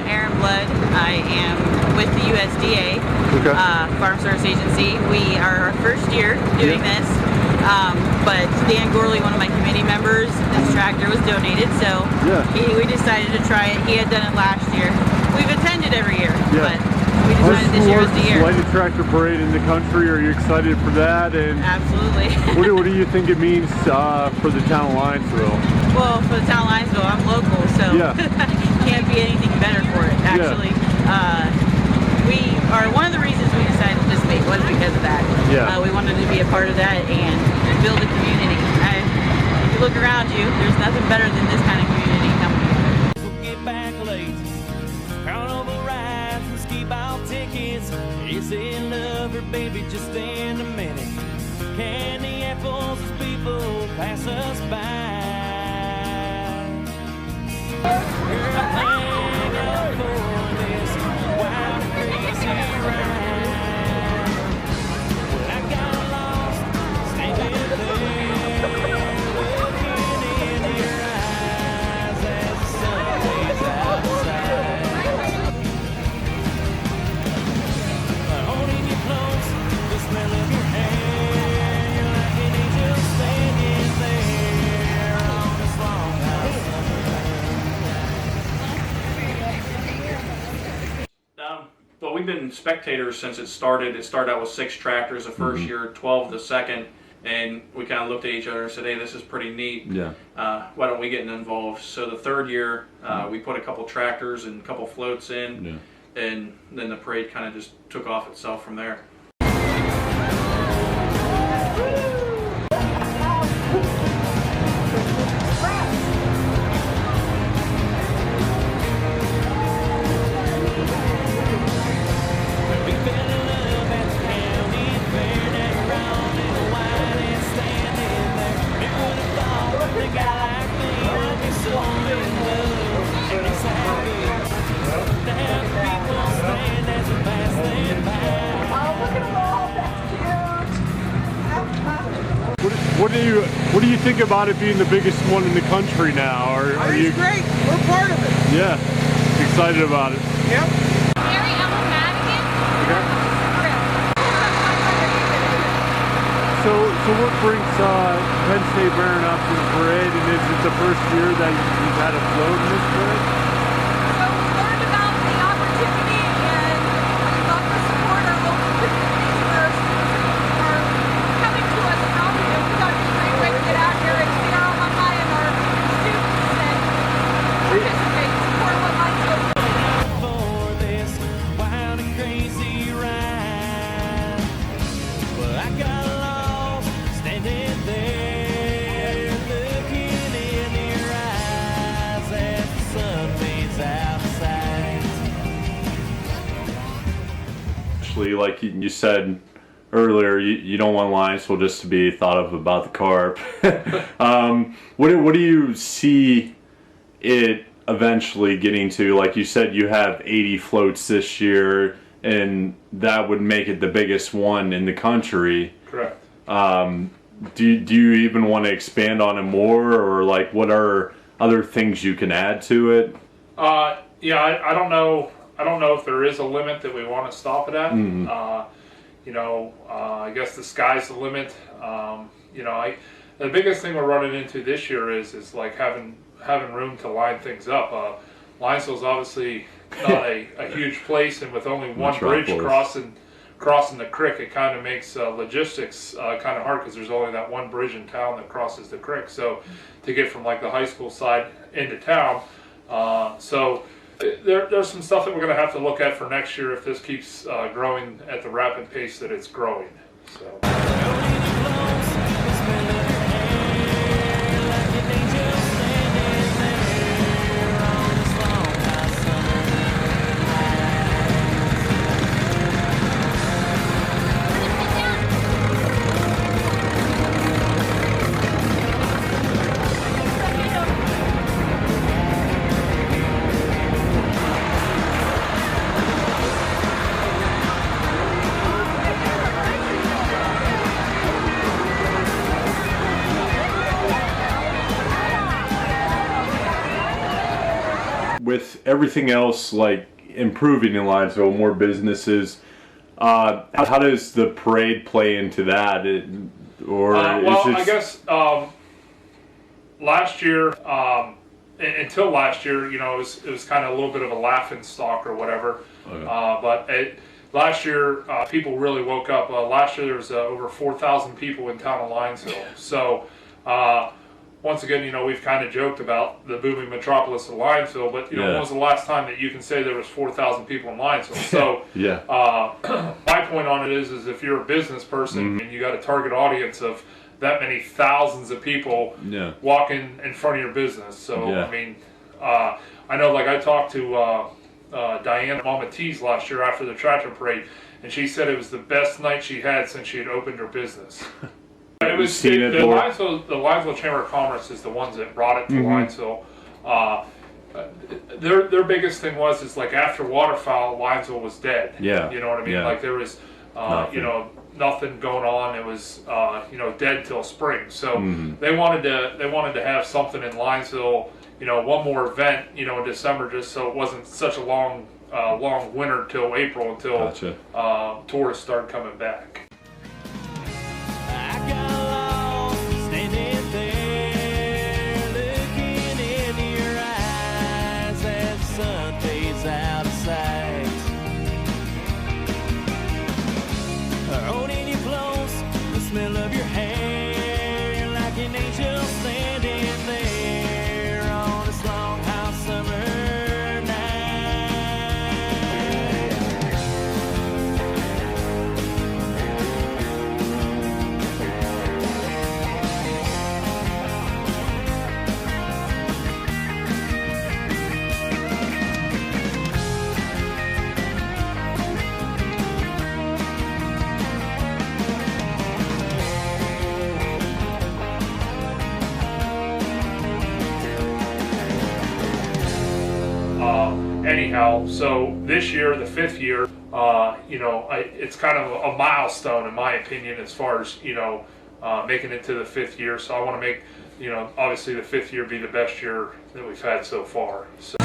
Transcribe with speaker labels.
Speaker 1: Aaron Blood. I am with the USDA Farm Service Agency. We are our first year doing this, but Dan Gorley, one of my committee members, this tractor was donated, so we decided to try it. He had done it last year. We've attended every year, but we decided this year was the year.
Speaker 2: Lightning Tractor Parade in the country. Are you excited for that? And
Speaker 1: absolutely.
Speaker 2: what do you think it means for the town of Linesville?
Speaker 1: Well, for the town of Linesville, I'm local, so can't be anything better for it. Actually, one of the reasons we decided to participate was because of that. We wanted to be a part of that and build a community. If you look around you, there's nothing better than this kind of community coming together.
Speaker 3: We'll get back late, carnival rides and ski ball tickets. Is it love or baby, just in a minute? Candy apples as people pass us by. Girl, hang out for this wild and crazy ride. Well, I got lost standing there, looking in your eyes as the sun lays outside. Holding you close, the smell of your hair, you're like an angel standing there on this long house summer.
Speaker 4: But we've been spectators since it started. It started out with 6 tractors the first year, 12 the second, and we kind of looked at each other and said, hey, this is pretty neat. Why don't we get involved? So the third year, we put a couple tractors and a couple floats in, and then the parade kind of just took off itself from there.
Speaker 2: What do you think about it being the biggest one in the country now? Are you
Speaker 5: great. We're part of it.
Speaker 2: Yeah, excited about it.
Speaker 5: Yep.
Speaker 2: So what brings Penn State Baron up to the parade, and is it the first year that you've had a float in this parade?
Speaker 6: So we learned about the opportunity and we love to support our local communities who are coming to us now. We thought it was a great way to get out here and see our alumni and our students and participate, support what Linesville is doing.
Speaker 3: For this wild and crazy ride, well, I got lost standing there, looking in your eyes as the sun fades outside.
Speaker 2: Actually, like you said earlier, you don't want Linesville just to be thought of about the carp. What do you see it eventually getting to? Like you said, you have 80 floats this year, and that would make it the biggest one in the country.
Speaker 4: Correct.
Speaker 2: Do you even want to expand on it more, or like what are other things you can add to it?
Speaker 7: Yeah, I don't know. I don't know if there is a limit that we want to stop it at. I guess the sky's the limit. The biggest thing we're running into this year is like having room to line things up. Linesville's obviously not a huge place, and with only one bridge crossing the creek, it kind of makes logistics kind of hard because there's only that one bridge in town that crosses the creek. So to get from like the high school side into town, there's some stuff that we're going to have to look at for next year if this keeps growing at the rapid pace that it's growing. So.
Speaker 2: with everything else like improving in Linesville, more businesses, how does the parade play into that?
Speaker 7: I guess last year, until last year, you know, it was kind of a little bit of a laughing stock or whatever. Okay. Last year, people really woke up. Last year there was over 4,000 people in town of Linesville. So once again, you know, we've kind of joked about the booming metropolis of Linesville, but you know, when was the last time that you can say there was 4,000 people in Linesville? So my point on it is if you're a business person and you got a target audience of that many thousands of people walking in front of your business. So I mean, I know, like I talked to Diane at Mama T's last year after the tractor parade, and she said it was the best night she had since she had opened her business. It was the Linesville Chamber of Commerce is the ones that brought it to Linesville. Their biggest thing is like after waterfowl, Linesville was dead. Yeah, you know what I mean. Like there was, you know, nothing going on. It was, you know, dead till spring. So they wanted to have something in Linesville. You know, one more event. You know, in December, just so it wasn't such a long winter till April until tourists started coming back.
Speaker 3: Smell of your hair, like an angel standing there on this long hot summer night.
Speaker 7: Anyhow, so this year, the 5th year, you know, it's kind of a milestone in my opinion as far as, you know, making it to the 5th year. So I want to make, you know, obviously the 5th year be the best year that we've had so far. So.